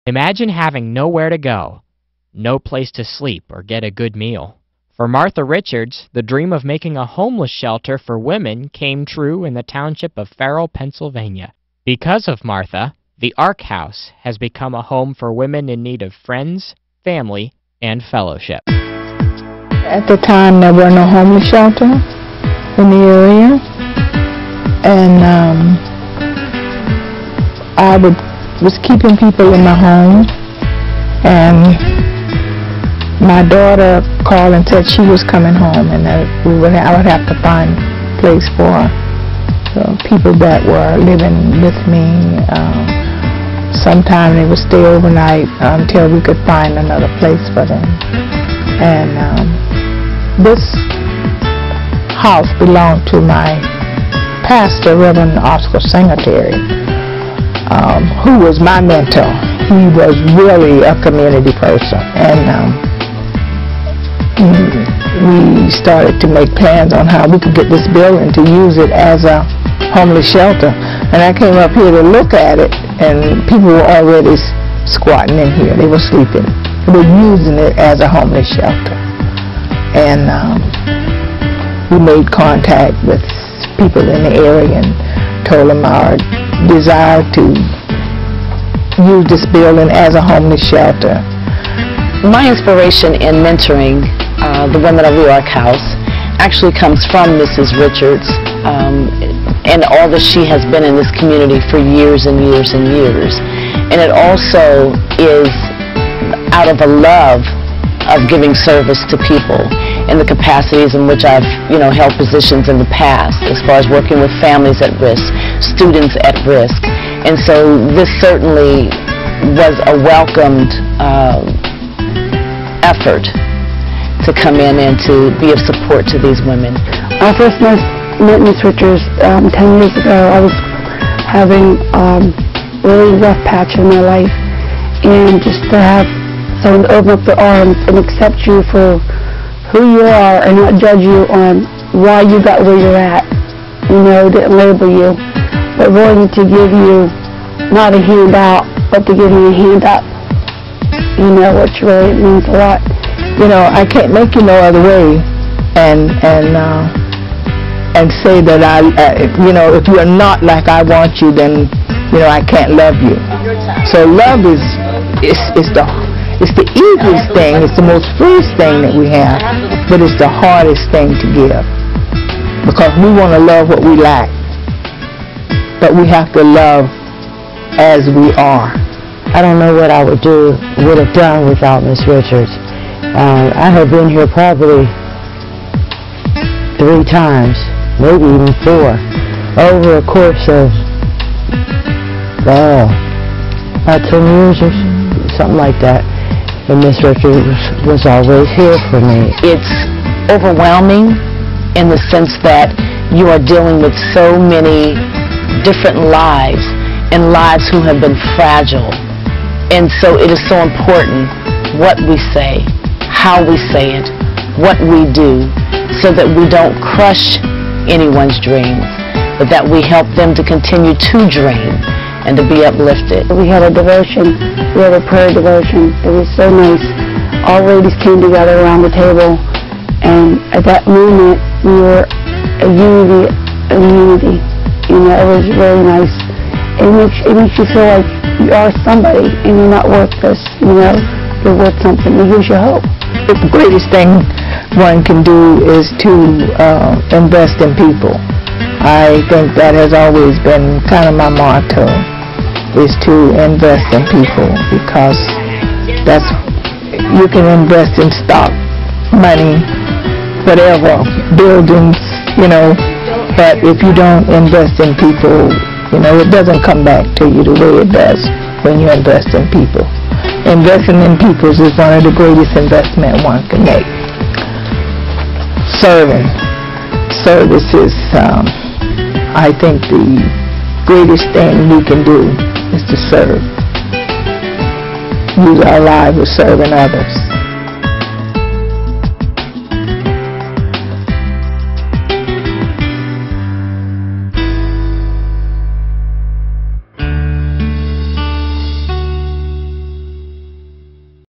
Imagine having nowhere to go, no place to sleep or get a good meal. For Martha Richards, the dream of making a homeless shelter for women came true in the township of Farrell, Pennsylvania. Because of Martha, the Ark House has become a home for women in need of friends, family, and fellowship. At the time, there were no homeless shelter in the area, and I was keeping people in my home, and my daughter called and said she was coming home, and that I would have to find a place for people that were living with me. Sometime they would stay overnight until we could find another place for them. And this house belonged to my pastor, Reverend Oscar Singletary, who was my mentor. He was really a community person, and we started to make plans on how we could get this building to use it as a homeless shelter. And I came up here to look at it, and people were already squatting in here. They were sleeping. They were using it as a homeless shelter. And we made contact with people in the area and told them our desire to use this building as a homeless shelter. My inspiration in mentoring the women of the Ark House actually comes from Mrs. Richards and all that she has been in this community for years and years and years. And it also is out of a love of giving service to people in the capacities in which I've held positions in the past, as far as working with families at risk, students at risk. And so this certainly was a welcomed effort to come in and to be of support to these women. I first met Ms. Richards 10 years ago. I was having a really rough patch in my life, and just to have someone open up their arms and accept you for who you are and not judge you on why you got where you're at, didn't label you, but willing to give you not a handout, but to give you a hand up, which really means a lot. I can't make you no other way, and say that if you are not like I want you, then I can't love you. So love is the easiest thing. It's the most freest thing that we have, but it's the hardest thing to give, because we want to love what we lack, but we have to love as we are. I don't know what I would have done without Miss Richards. I have been here probably 3 times, maybe even 4, over a course of about 10 years or something like that. And Miss Richards was always here for me. It's overwhelming in the sense that you are dealing with so many different lives, and lives who have been fragile. And so it is so important what we say, how we say it, what we do, so that we don't crush anyone's dreams, but that we help them to continue to dream and to be uplifted. We had a devotion, we had a prayer devotion. It was so nice. All ladies came together around the table, and at that moment we were a unity. It was really nice. It makes you feel like you are somebody and you're not worthless, you're worth something. It gives you hope. The greatest thing one can do is to invest in people. I think that has always been kind of my motto, is to invest in people, because you can invest in stock, money, whatever, buildings, but if you don't invest in people, it doesn't come back to you the way it does when you invest in people. Investing in people is one of the greatest investment one can make. Service is, I think, the greatest thing we can do is to serve. Use our lives with serving others.